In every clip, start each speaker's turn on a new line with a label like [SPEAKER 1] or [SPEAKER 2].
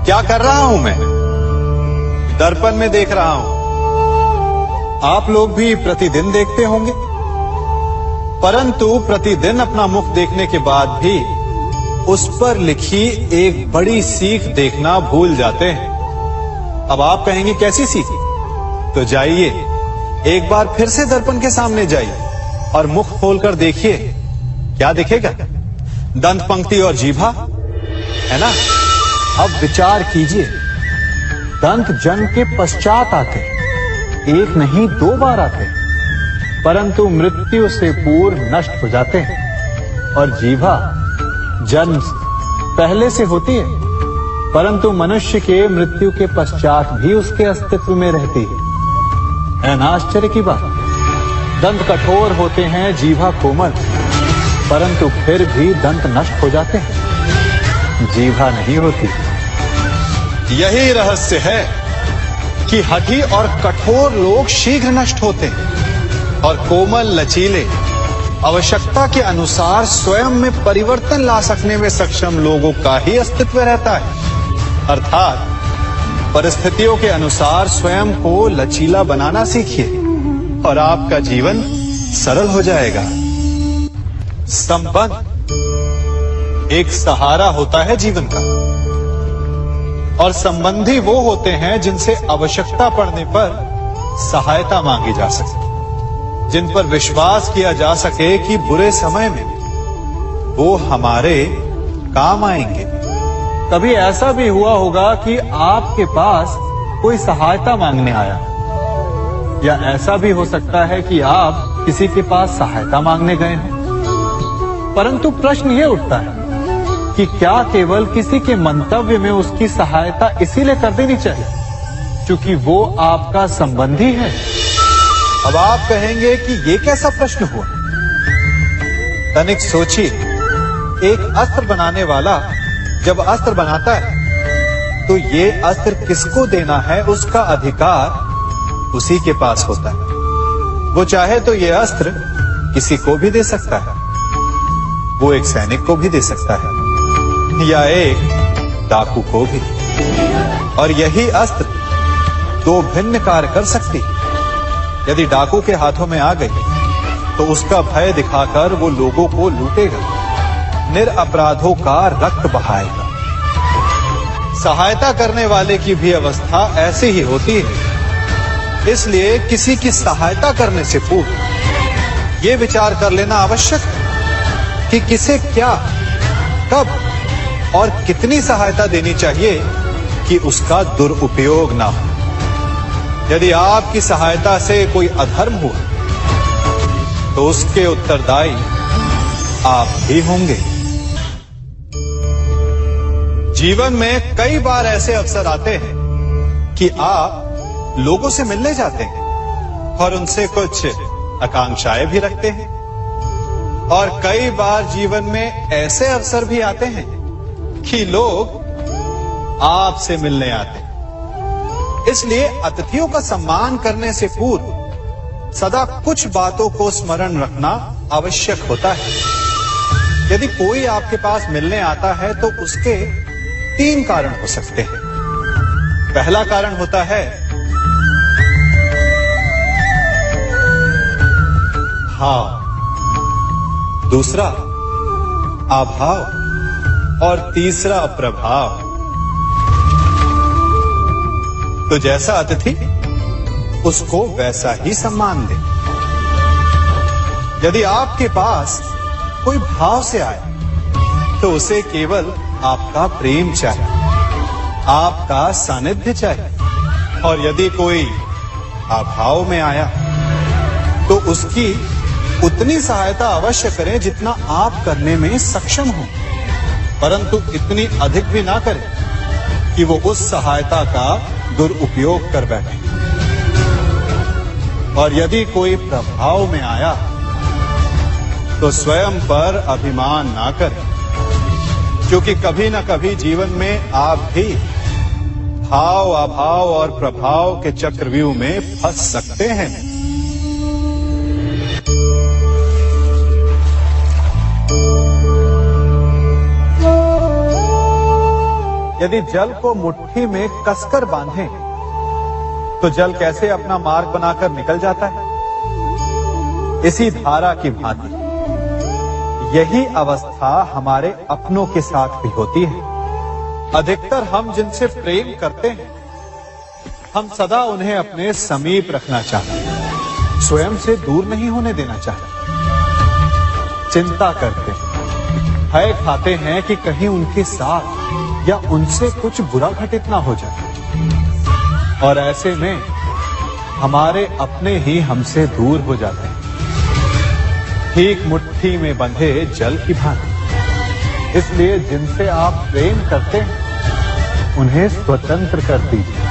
[SPEAKER 1] क्या कर रहा हूं मैं? दर्पण में देख रहा हूं। आप लोग भी प्रतिदिन देखते होंगे, परंतु प्रतिदिन अपना मुख देखने के बाद भी उस पर लिखी एक बड़ी सीख देखना भूल जाते हैं। अब आप कहेंगे कैसी सीख? तो जाइए, एक बार फिर से दर्पण के सामने जाइए और मुख खोलकर देखिए, क्या दिखेगा? दंत पंक्ति और जीभा, है ना? अब विचार कीजिए, दंत जन्म के पश्चात आते, एक नहीं 2 बार आते, परंतु मृत्यु से पूर्व नष्ट हो जाते हैं। और जीभा जन्म पहले से होती है, परंतु मनुष्य के मृत्यु के पश्चात भी उसके अस्तित्व में रहती है ना? आश्चर्य की बात। दंत कठोर होते हैं, जीभा कोमल, परंतु फिर भी दंत नष्ट हो जाते हैं, जीभा नहीं होती। यही रहस्य है कि हठी और कठोर लोग शीघ्र नष्ट होते हैं और कोमल लचीले आवश्यकता के अनुसार स्वयं में परिवर्तन ला सकने में सक्षम लोगों का ही अस्तित्व रहता है। अर्थात परिस्थितियों के अनुसार स्वयं को लचीला बनाना सीखिए और आपका जीवन सरल हो जाएगा। संबंध एक सहारा होता है जीवन का, और संबंधी वो होते हैं जिनसे आवश्यकता पड़ने पर सहायता मांगी जा सके, जिन पर विश्वास किया जा सके कि बुरे समय में वो हमारे काम आएंगे। कभी ऐसा भी हुआ होगा कि आपके पास कोई सहायता मांगने आया, या ऐसा भी हो सकता है कि आप किसी के पास सहायता मांगने गए हैं। परंतु प्रश्न ये उठता है कि क्या केवल किसी के मंतव्य में उसकी सहायता इसीलिए कर देनी चाहिए क्योंकि वो आपका संबंधी है? अब आप कहेंगे कि ये कैसा प्रश्न हुआ? तनिक सोचिए, एक अस्त्र बनाने वाला जब अस्त्र बनाता है तो ये अस्त्र किसको देना है उसका अधिकार उसी के पास होता है। वो चाहे तो ये अस्त्र किसी को भी दे सकता है, वो एक सैनिक को भी दे सकता है या एक डाकू को भी, और यही अस्त्र 2 भिन्न कार्य कर सकती है। यदि डाकू के हाथों में आ गई तो उसका भय दिखाकर वो लोगों को लूटेगा, निरपराधों का रक्त बहाएगा। सहायता करने वाले की भी अवस्था ऐसी ही होती है। इसलिए किसी की सहायता करने से पूर्व ये विचार कर लेना आवश्यक है कि किसे क्या, कब और कितनी सहायता देनी चाहिए कि उसका दुरुपयोग ना हो। यदि आपकी सहायता से कोई अधर्म हुआ तो उसके उत्तरदायी आप ही होंगे। जीवन में कई बार ऐसे अवसर आते हैं कि आप लोगों से मिलने जाते हैं और उनसे कुछ आकांक्षाएं भी रखते हैं, और कई बार जीवन में ऐसे अवसर भी आते हैं कि लोग आपसे मिलने आते हैं। इसलिए अतिथियों का सम्मान करने से पूर्व सदा कुछ बातों को स्मरण रखना आवश्यक होता है। यदि कोई आपके पास मिलने आता है तो उसके 3 कारण हो सकते हैं। पहला कारण होता है भाव, दूसरा अभाव और तीसरा प्रभाव। तो जैसा अतिथि उसको वैसा ही सम्मान दे। यदि आपके पास कोई भाव से आए तो उसे केवल आपका प्रेम चाहिए, आपका सानिध्य चाहिए, और यदि कोई अभाव में आया तो उसकी उतनी सहायता अवश्य करें जितना आप करने में सक्षम हो, परंतु इतनी अधिक भी ना करें कि वो उस सहायता का दुरुपयोग कर बैठे। और यदि कोई प्रभाव में आया तो स्वयं पर अभिमान ना करें, क्योंकि कभी ना कभी जीवन में आप भी भाव, अभाव और प्रभाव के चक्रव्यूह में फंस सकते हैं। यदि जल को मुट्ठी में कसकर बांधें, तो जल कैसे अपना मार्ग बनाकर निकल जाता है? इसी धारा की भांति यही अवस्था हमारे अपनों के साथ भी होती है। अधिकतर हम जिनसे प्रेम करते हैं, हम सदा उन्हें अपने समीप रखना चाहते हैं, स्वयं से दूर नहीं होने देना चाहते। चिंता करते हैं, भय खाते हैं कि कहीं उनके साथ या उनसे कुछ बुरा घटित ना हो जाए, और ऐसे में हमारे अपने ही हमसे दूर हो जाते हैं, ठीक मुट्ठी में बंधे जल की भांति। इसलिए जिनसे आप प्रेम करते हैं, उन्हें स्वतंत्र कर दीजिए,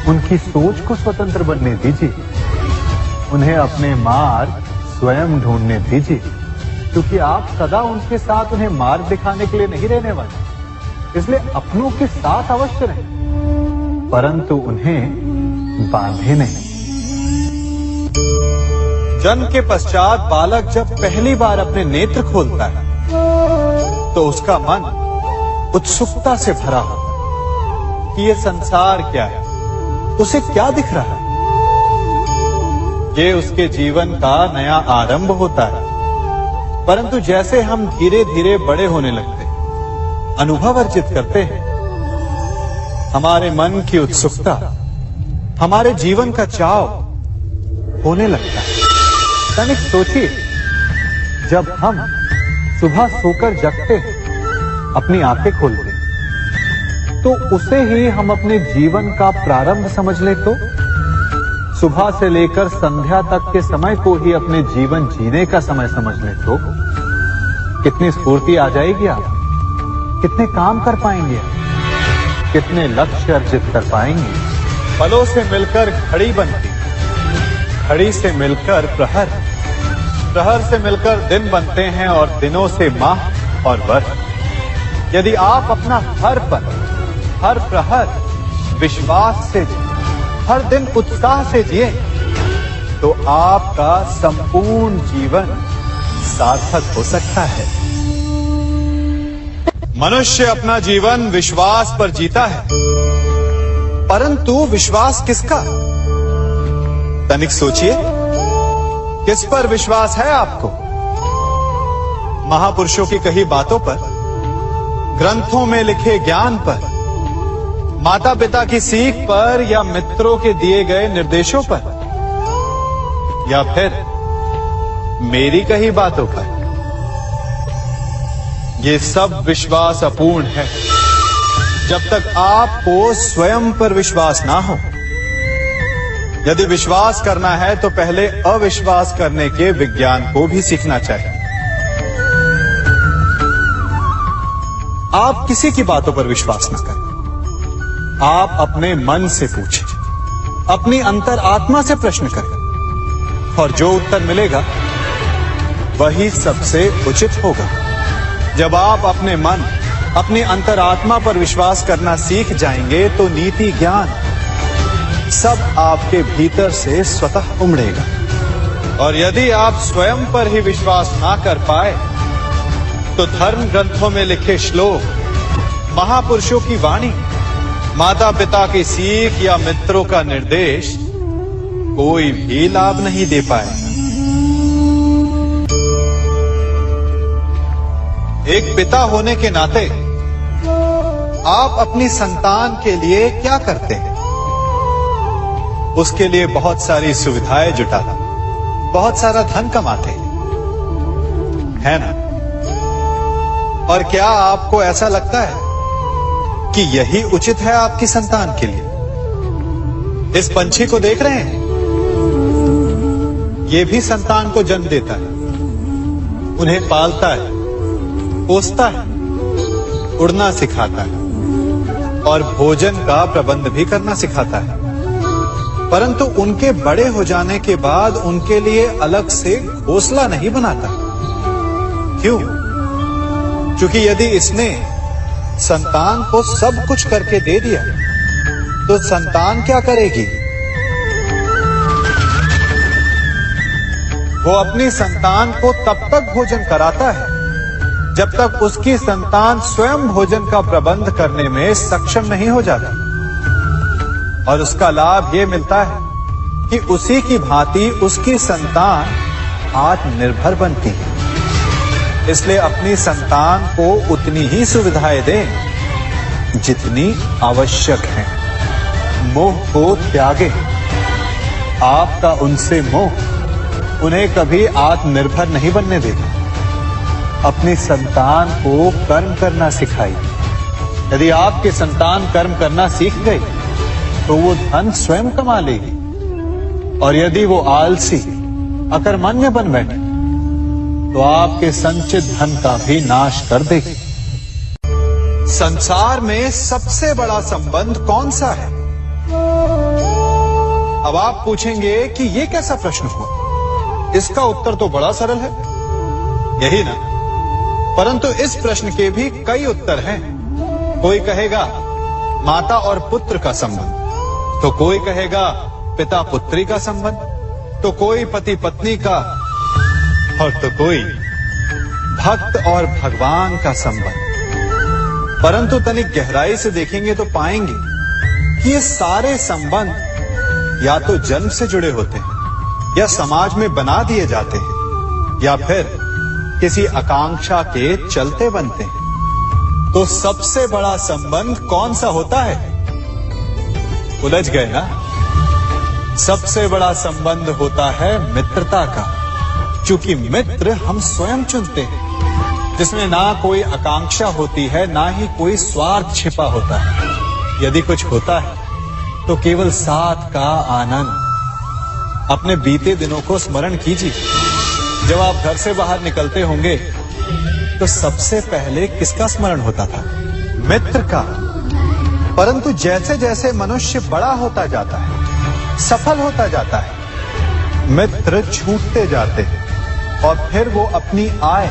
[SPEAKER 1] उनकी सोच को स्वतंत्र बनने दीजिए, उन्हें अपने मार्ग स्वयं ढूंढने दीजिए, क्योंकि आप सदा उनके साथ उन्हें मार्ग दिखाने के लिए नहीं रहने वाले। इसलिए अपनों के साथ अवश्य रहें, परंतु उन्हें बांधे नहीं। जन्म के पश्चात बालक जब पहली बार अपने नेत्र खोलता है, तो उसका मन उत्सुकता से भरा होता है कि ये संसार क्या है, उसे क्या दिख रहा है। ये उसके जीवन का नया आरंभ होता है। परंतु जैसे हम धीरे धीरे बड़े होने लगते हैं, अनुभव अर्जित करते हैं, हमारे मन की उत्सुकता, हमारे जीवन का चाव होने लगता है। तनिक सोचिए, जब हम सुबह सोकर जगते हैं, अपनी आंखें खोलते हैं, तो उसे ही हम अपने जीवन का प्रारंभ समझ ले, तो सुबह से लेकर संध्या तक के समय को ही अपने जीवन जीने का समय समझ ले, तो कितनी स्फूर्ति आ जाएगी। आप कितने काम कर पाएंगे, कितने लक्ष्य अर्जित कर पाएंगे। फलों से मिलकर घड़ी बनती, घड़ी से मिलकर प्रहर, प्रहर से मिलकर दिन बनते हैं, और दिनों से माह और वर्ष। यदि आप अपना हर पल, हर प्रहर विश्वास से जिए, हर दिन उत्साह से जिए, तो आपका संपूर्ण जीवन सार्थक हो सकता है। मनुष्य अपना जीवन विश्वास पर जीता है, परंतु विश्वास किसका? तनिक सोचिए, किस पर विश्वास है आपको? महापुरुषों की कही बातों पर, ग्रंथों में लिखे ज्ञान पर, माता पिता की सीख पर, या मित्रों के दिए गए निर्देशों पर, या फिर मेरी कही बातों पर? ये सब विश्वास अपूर्ण है जब तक आपको स्वयं पर विश्वास ना हो। यदि विश्वास करना है तो पहले अविश्वास करने के विज्ञान को भी सीखना चाहिए। आप किसी की बातों पर विश्वास न करें, आप अपने मन से पूछें, अपनी अंतर आत्मा से प्रश्न करें, और जो उत्तर मिलेगा वही सबसे उचित होगा। जब आप अपने मन, अपनी अंतरात्मा पर विश्वास करना सीख जाएंगे, तो नीति ज्ञान सब आपके भीतर से स्वतः उमड़ेगा। और यदि आप स्वयं पर ही विश्वास ना कर पाए, तो धर्म ग्रंथों में लिखे श्लोक, महापुरुषों की वाणी, माता पिता की सीख या मित्रों का निर्देश कोई भी लाभ नहीं दे पाएगा। एक पिता होने के नाते आप अपनी संतान के लिए क्या करते हैं? उसके लिए बहुत सारी सुविधाएं जुटाते, बहुत सारा धन कमाते हैं ना? और क्या आपको ऐसा लगता है कि यही उचित है आपकी संतान के लिए? इस पंछी को देख रहे हैं, ये भी संतान को जन्म देता है, उन्हें पालता है, पोसता है, उड़ना सिखाता है, और भोजन का प्रबंध भी करना सिखाता है। परंतु उनके बड़े हो जाने के बाद उनके लिए अलग से घोंसला नहीं बनाता। क्यों? क्योंकि यदि इसने संतान को सब कुछ करके दे दिया, तो संतान क्या करेगी? वो अपनी संतान को तब तक भोजन कराता है जब तक उसकी संतान स्वयं भोजन का प्रबंध करने में सक्षम नहीं हो जाती। और उसका लाभ यह मिलता है कि उसी की भांति उसकी संतान आत्मनिर्भर बनती है। इसलिए अपनी संतान को उतनी ही सुविधाएं दें जितनी आवश्यक है। मोह को त्यागें। आपका उनसे मोह उन्हें कभी आत्मनिर्भर नहीं बनने देगा। अपनी संतान को कर्म करना सिखाइए। यदि आपकी संतान कर्म करना सीख गई तो वो धन स्वयं कमा लेगी। और यदि वो आलसी अकर्मण्य बन बैठे तो आपके संचित धन का भी नाश कर देगी। संसार में सबसे बड़ा संबंध कौन सा है? अब आप पूछेंगे कि यह कैसा प्रश्न हुआ? इसका उत्तर तो बड़ा सरल है, यही ना? परंतु इस प्रश्न के भी कई उत्तर हैं। कोई कहेगा माता और पुत्र का संबंध, तो कोई कहेगा पिता पुत्री का संबंध, तो कोई पति पत्नी का, और तो कोई भक्त और भगवान का संबंध। परंतु तनिक गहराई से देखेंगे तो पाएंगे कि ये सारे संबंध या तो जन्म से जुड़े होते हैं, या समाज में बना दिए जाते हैं, या फिर किसी आकांक्षा के चलते बनते हैं। तो सबसे बड़ा संबंध कौन सा होता है? उलझ गए ना? सबसे बड़ा संबंध होता है मित्रता का, क्योंकि मित्र हम स्वयं चुनते हैं, जिसमें ना कोई आकांक्षा होती है, ना ही कोई स्वार्थ छिपा होता है। यदि कुछ होता है तो केवल साथ का आनंद। अपने बीते दिनों को स्मरण कीजिए। जब आप घर से बाहर निकलते होंगे तो सबसे पहले किसका स्मरण होता था? मित्र का। परंतु जैसे जैसे मनुष्य बड़ा होता जाता है, सफल होता जाता है, मित्र छूटते जाते हैं और फिर वो अपनी आय,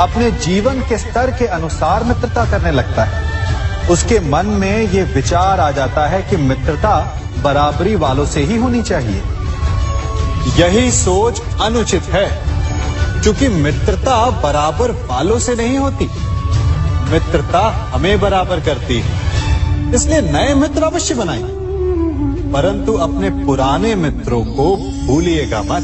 [SPEAKER 1] अपने जीवन के स्तर के अनुसार मित्रता करने लगता है। उसके मन में ये विचार आ जाता है कि मित्रता बराबरी वालों से ही होनी चाहिए। यही सोच अनुचित है, क्योंकि मित्रता बराबर वालों से नहीं होती। मित्रता हमें बराबर करती है। इसलिए नए मित्र अवश्य बनाइए, परंतु अपने पुराने मित्रों को भूलिएगा मत।